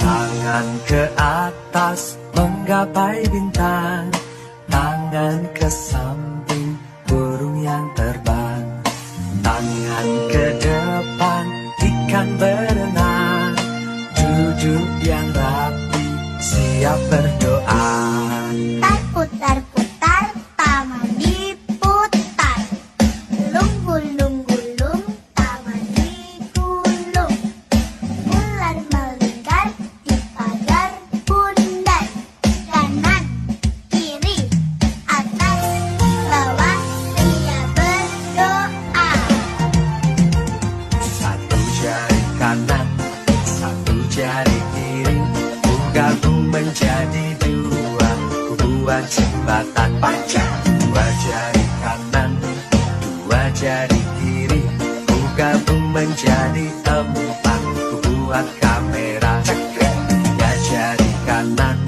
Tangan ke atas menggapai bintang, tangan ke samping burung yang terbang, tangan ke depan ikan berenang, duduk yang rapi siap berdoa. Putar-putar taman diputar, gulung-gulung taman digulung, bulan melingkar di pagar bundar, kanan kiri atas bawah dia berdoa. Satu jari kanan, satu jari kiri, ku gabung menjadi dua, ku buat jembatan. Dua jari kanan, dua jari kiri, ku gabung menjadi empat, ku buat kamera. Tiga jari kanan,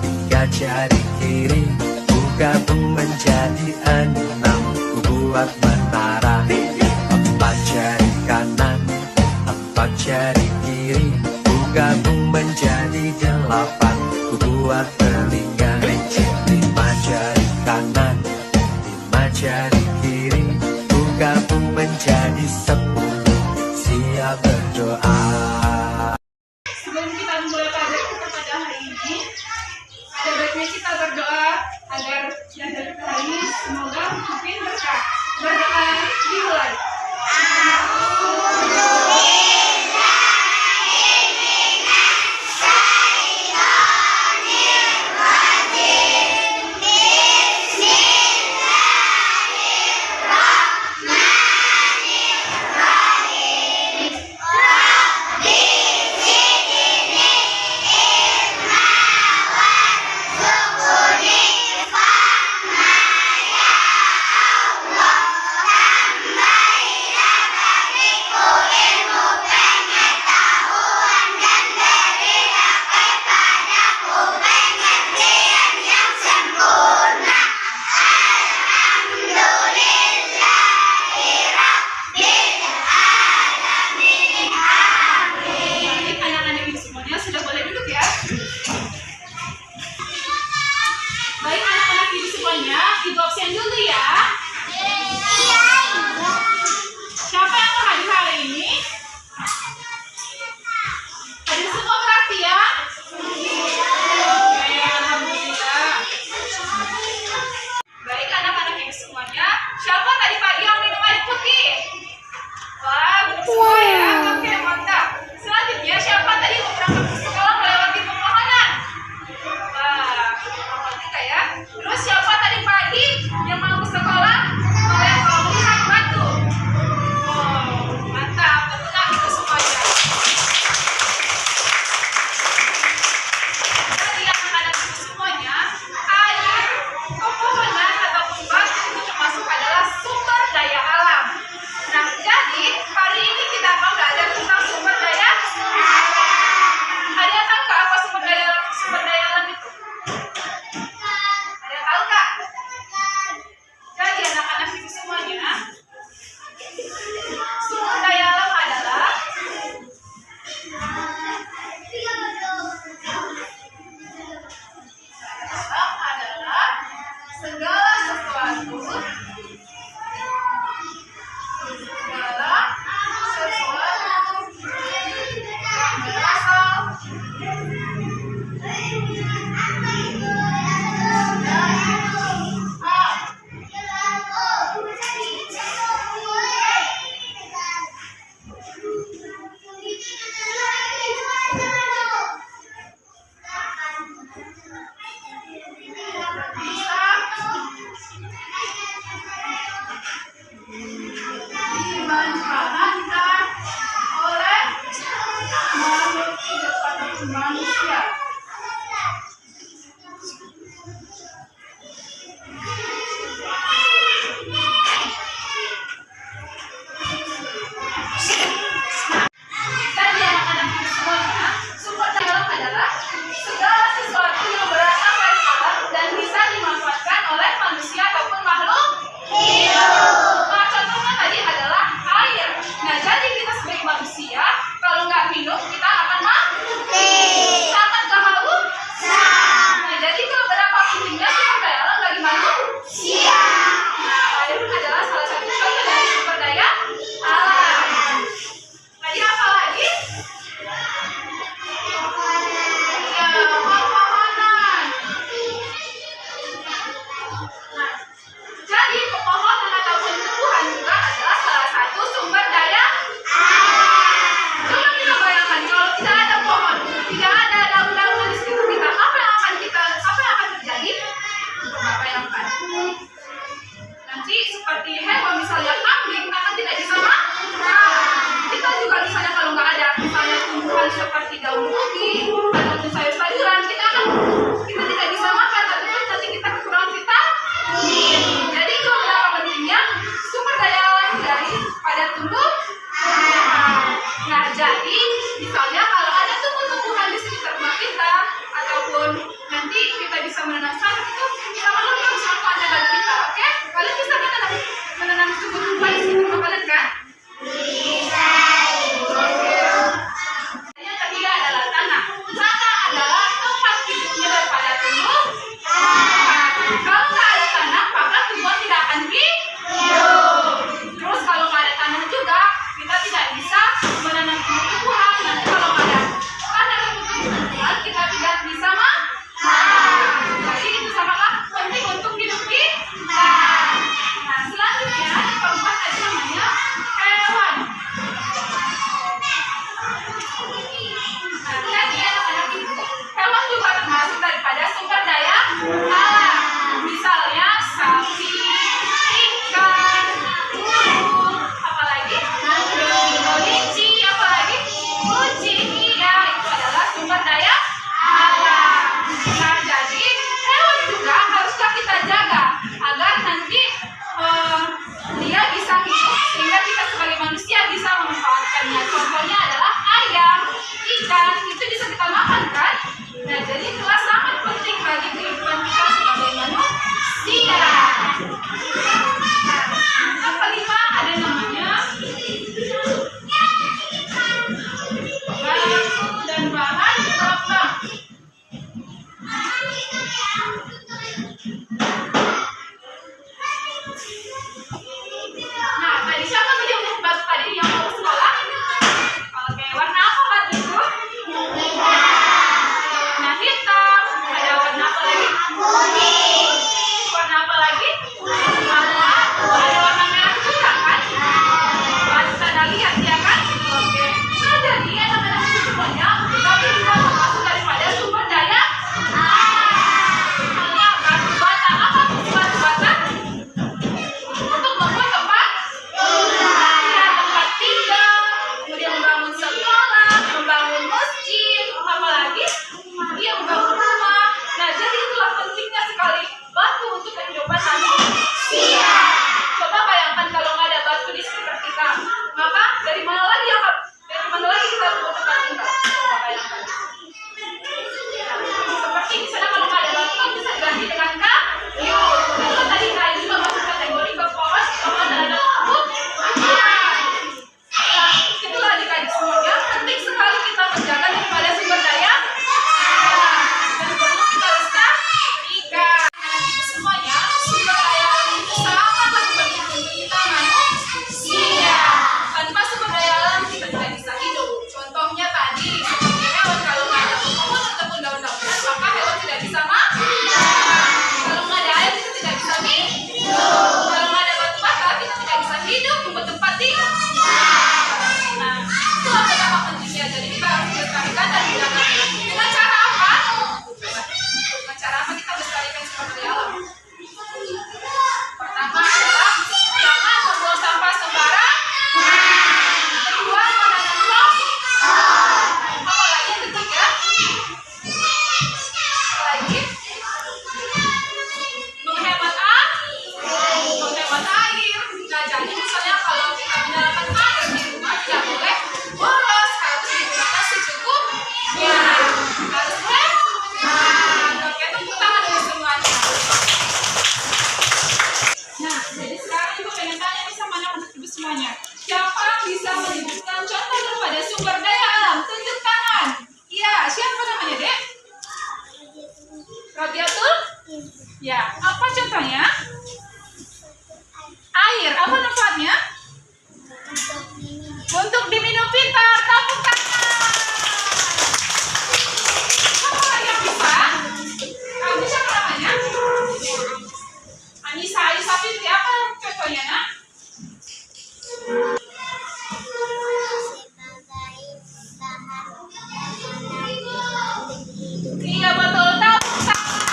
tiga jari kiri, ku gabung menjadi enam, ku buat menara. Empat jari kanan, empat jari kiri, ku gabung menjadi delapan, ku buat telinga. Lima jari kanan, lima jari kiri, ku gabung menjadi 10, siap berdoa. Sebelum kita memulai pelajaran kita pada hari ini, ada baiknya kita berdoa agar belajar kita hari ini semoga mungkin berkah. Berdoa dimulai. Baik anak-anak ibu semuanya, ibu absen dulu ya. Siapa yang mau hadir hari ini? Hadir semua berarti ya? Oke, alhamdulillah. Baik anak-anak ibu semuanya, siapa tadi pagi yang minum air putih? Wah, benar semua ya. Oke, mantap. Selanjutnya siapa tadi mau berangkat ke sekolah melewati pepohonan? Wah, kita ya. Terus siapa tadi pagi yang mau ke sekolah melihat batu? Oh, mantap. Betul itu semuanya. Jadi anak-anak itu semuanya, air, pepohonan ataupun batu itu termasuk adalah sumber daya alam. Nah, jadi hari ini kita akan belajar tentang sumber daya alam. Ada yang tahu nggak apa sumber daya alam itu? Ada yang tahu nggak? Jadi anak-anak itu semuanya, sumber daya alam adalah segala sesuatu yang berasal dimanfaatkan oleh makhluk hidup atau manusia. Jadi anak-anak itu semuanya, sumber daya alam adalah segala sesuatu yang berasal dari alam dan bisa dimanfaatkan oleh manusia ataupun makhluk hidup. Nah, contohnya tadi adalah air. Nah, jadi kita sebagai manusia, kalau nggak minum, kita akan mati. padi itu bisa kita makan kan? Nah, jadi itulah sangat penting bagi kehidupan kita sebagai manusia. Yang kelima ada namanya baku dan bahan pokok. Nah, tadi siapa tadi yang batu tadi yang mau ke sekolah? Oke, warna apa batu itu? Warna hitam. Ada warna apa lagi? Kuning. Warna apa lagi? Warna. Ada warna merah juga kan? Batu tanda lihat ya kan? Oke. Nah, jadi anak-anak itu semuanya kami juga termasuk daripada sumber daya. Batu bata apa? Batu bata? Untuk membuat tempat tempat tinggal, kemudian membangun sekolah, membangun masjid, apa lagi? Dia membangun rumah. Nah, jadi itulah pentingnya sekali batu untuk kehidupan manusia. Coba bayangkan kalau nggak ada batu di sekitar kita, maka dari mana lagi kita membuat tempat tinggal? Coba bayangkan. Seperti misalnya kalau nggak ada batu kan bisa diganti dengan kayu. Kalau tadi kayu juga masuk kategori keporos sama terhadap tubuh. Nah, itulah adik-adik semuanya, penting sekali kita menjaga daripada sumber daya dan perlu kita lestarikan. Anak-anak semuanya, sumber daya alam itu sangatlah penting untuk kita manusia. Tanpa sumber daya alam kita tidak bisa hidup. Contohnya tadi, seperti hewan, kalau nggak ada pohon ataupun daun-daunan, maka hewan tidak bisa makan. Kalau nggak ada air, kita tidak bisa minum. Kalau nggak ada batu bata, kita tidak bisa hidup membuat tempat tinggal. Nah, itulah betapa pentingnya. Jadi kita harus melestarikan dan menjaga. Dengan cara apa? Dengan cara apa kita melestarikan sumber daya alam? Pertama adalah jangan membuang sampah sembarangan. Kedua, menanam pohon. Apalagi yang ketiga? Apalagi? Menghemat air. Nah, jadi misalnya kalau kita menyalakan air di rumah tidak boleh boros, harus digunakan secukupnya. Harus hemat. Oke, tepuk tangan dulu semuanya. Nah, jadi sekarang ibu pengen tanya nih sama anak-anak ibu semuanya. Siapa yang bisa menyebutkan contoh daripada sumber daya alam? Tunjuk tangan. Iya, siapa namanya, Dek? Rodiatul? Ya, apa contohnya? Air, apa manfaatnya? Untuk diminum pintar, tepuk tangan. Siapa yang bisa? Kamu siapa namanya? Anissa Fitri, apa contohnya, nak? Iya, betul, tepuk tangan.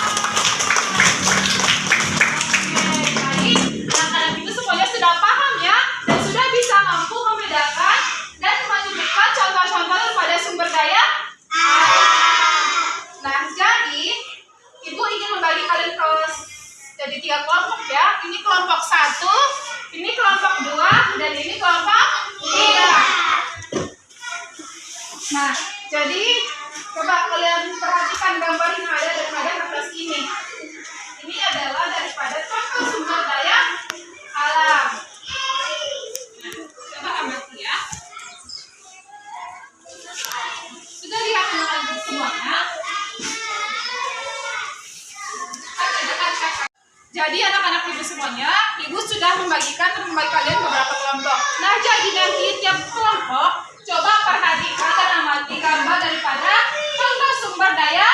Oke, baik. Anak-anak itu semuanya sudah paham ya, dan sudah bisa mampu membedakan dan menyebutkan contoh-contoh daripada sumber daya alam. Nah, jadi ibu ingin membagi kalian ke jadi 3 kelompok ya. Ini kelompok 1, ini kelompok 2, dan ini kelompok 3. Nah, jadi coba kalian perhatikan gambar yang ada daripada kertas ini. Ini adalah daripada contoh sumber daya alam. Coba amati ya. Sudah lihat anak-anak semuanya? Jadi anak-anak ibu semuanya, ibu sudah membagi kalian beberapa kelompok. Nah, jadi nanti tiap kelompok coba perhatikan dan amati gambar daripada contoh sumber daya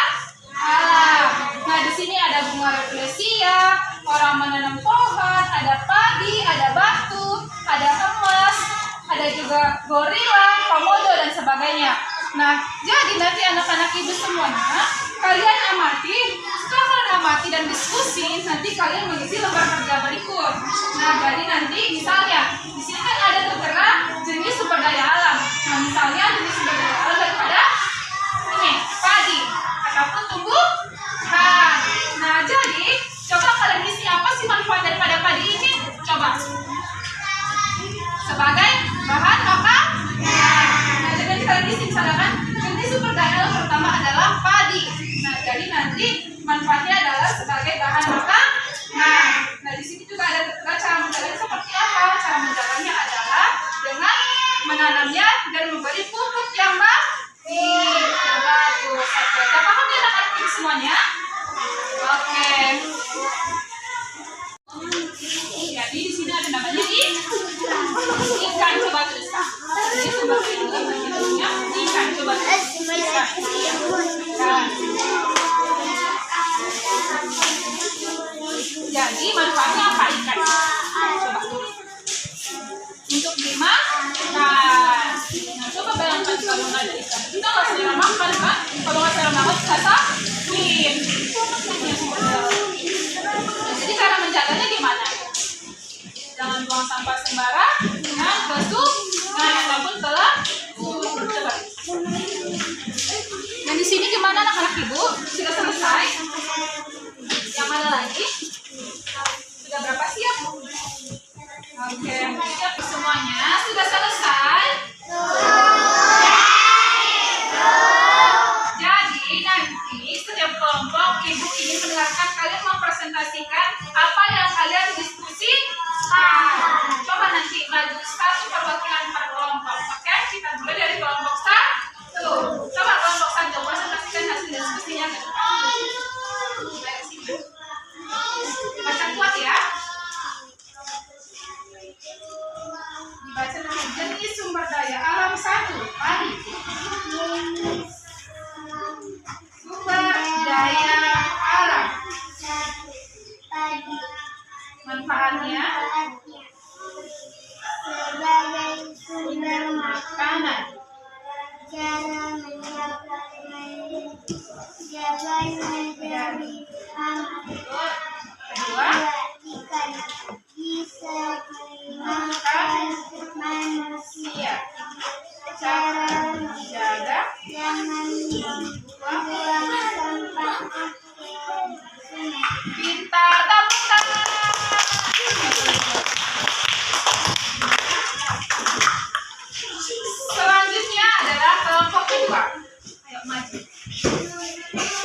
alam. Nah, di sini ada bunga rafflesia, orang menanam pohon, ada padi, ada batu, ada emas, ada juga gorila, komodo dan sebagainya. Nah, jadi nanti anak-anak ibu semuanya, kalian amati, setelah kalian amati dan diskusi, nanti kalian mengisi lembar kerja berikut. Nah, jadi nanti misalnya di sini kan ada tertera jenis sumber daya alam. Nah, misalnya jenis sumber daya alam daripada ini padi ataupun tumbuhan. Nah, jadi coba kalian isi apa sih manfaat daripada padi ini? Coba. Sebagai bahan makanan. Nah, jadi kalian isi misalkan jenis sumber daya semuanya? Oke. Jadi di sini ada namanya ikan. Coba tulis. Ini sumber daya alam bentuknya ikan. Coba tulis. Ikan. Jadi manfaatnya apa ikan? Coba tulis. Untuk dimakan. Nah, coba bayangkan kalau nggak ada ikan. Kita nggak selera makan kan? Kalau nggak selera makan bisa sakit. Jadi cara menjaganya gimana? Jangan buang sampah sembarangan ke sungai ataupun ke laut. Coba. Dan di sini gimana anak-anak ibu? Sudah selesai? Yang mana lagi? Sudah berapa siap? Oke, siap semuanya. Sudah selesai? Jadi nanti setiap kelompok ibu ingin mendengarkan kalian mempresentasikan apa yang kalian diskusikan. Coba nanti maju satu perwakilan per kelompok. Oke, kita mulai dari kelompok 1. Coba kelompok 1 presentasikan hasil diskusinya. Baca kuat ya. Dibaca nama jenis sumber daya alam 1. Padi. Sumber daya alam. Manfaatnya sebagai sumber makanan. cara menjadi Kedua, ikan bisa dimakan manusia. cara menjaga Jangan membuang sampah ke sungai. pintar tepuk tangan. Selanjutnya adalah kelompok kedua. Ayo maju.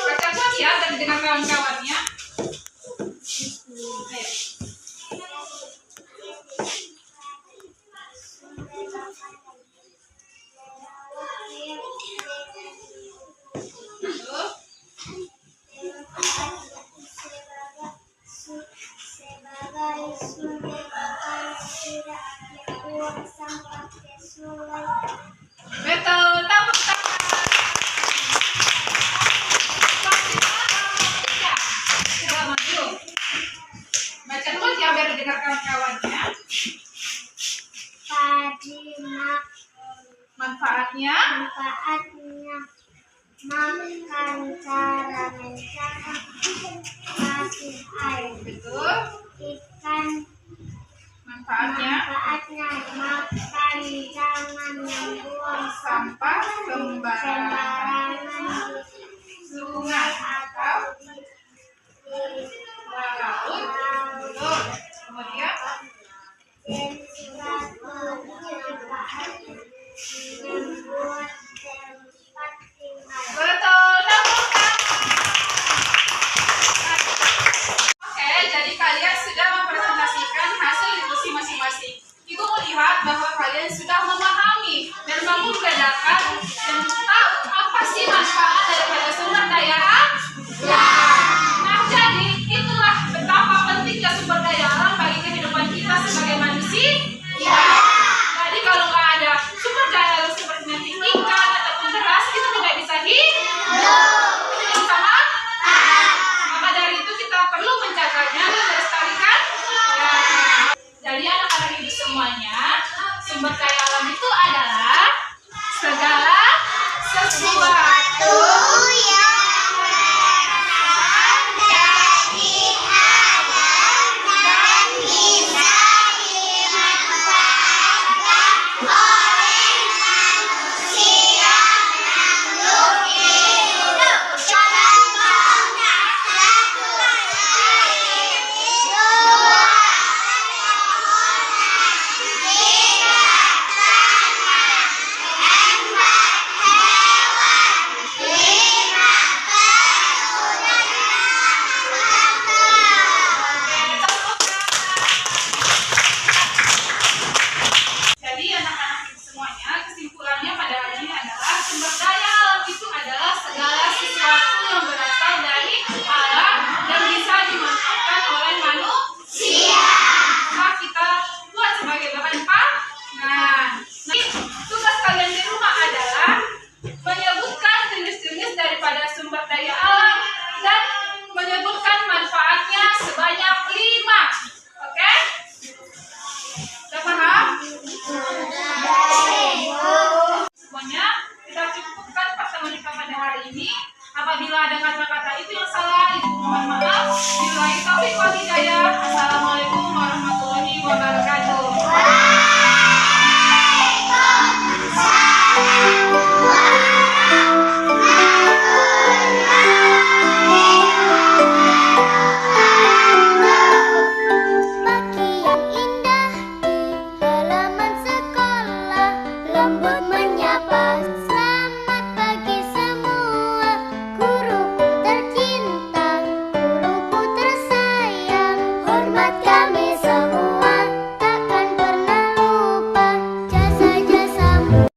Baca kuat ya dan dengan kawan-kawannya. Ayo. Sebagai sumber makanan tidak dibuang sampah ke sungai. Betul, tepuk tangan. Selanjutnya, coba maju. Baca kuat ya biar dengar kawan-kawannya. Padi Manfaatnya manfaatnya makan cara menjaga kasih air. betul. Ikan Manfaatnya manfaatnya makan jangan membuang sampah sembarangan sembarangan di sungai atau di laut. Betul. Kemudian dan suatu manfaat membuat tempat tinggal. betul, tepuk tangan. Oke, jadi kalian sudah mempresentasikan hasil diskusi masing-masing. Ibu melihat bahwa kalian sudah memahami dan mampu membedakan dan tahu apa sih manfaat daripada sumber daya alam. Nah, jadi itulah betapa pentingnya sumber daya alam bagi kehidupan kita sebagai manusia. Jadi kalau nggak ada sumber daya alam seperti nanti ikan ataupun beras, kita tidak bisa hidup. Kita sama. Maka dari itu kita perlu menjaganya dan melestarikan. Jadi anak-anak ibu semuanya, sumber daya alam itu adalah segala sesuatu yang Apabila ada kata-kata itu yang salah, Ibu mohon maaf. Billahi taufiq wal hidayah. Assalamualaikum